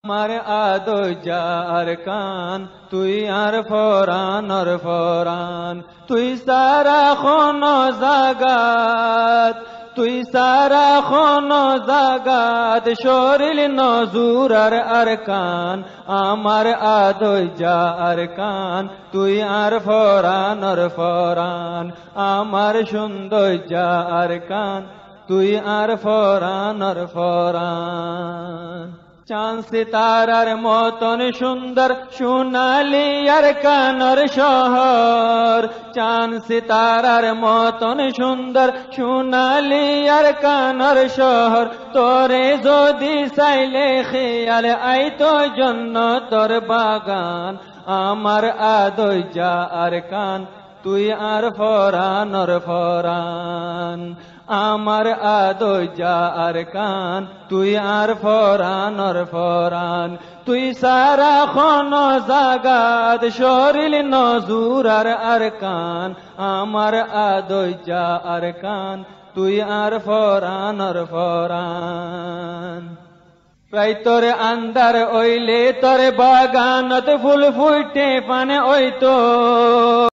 আমার আদোজা আর কান তুই আর ফরানর ফরান তুই সারা খন জাগাত তুই সারা খন জাগাত শরীর নজুর আর কান আমার আদোজা আর কান তুই আর ফরানর ফরান আমার সৌন্দর্যা আর কান তুই আর ফরানর ফরান চাঁদ সিতারার মতন সুন্দর সোনালি আর কানর শহর চাঁদ সিতারার মতন সুন্দর সোনালি আর কানর শহর তোরে যদি চাইলে খেয়াল আইতো জন্নতর বাগান আমার আদোজা আর কান তুই আর ফরানর ফরান আমার আদোজা আর কান তুই আর ফরানর ফরান তুই সারা খন জাগাত শরীর নজুর আর কান আমার আদোজা আর কান তুই আর ফরানর ফরান প্রায় তোরে আন্দার ওইলে তোরে বাগানত ফুল ফুটে পানে ওই তো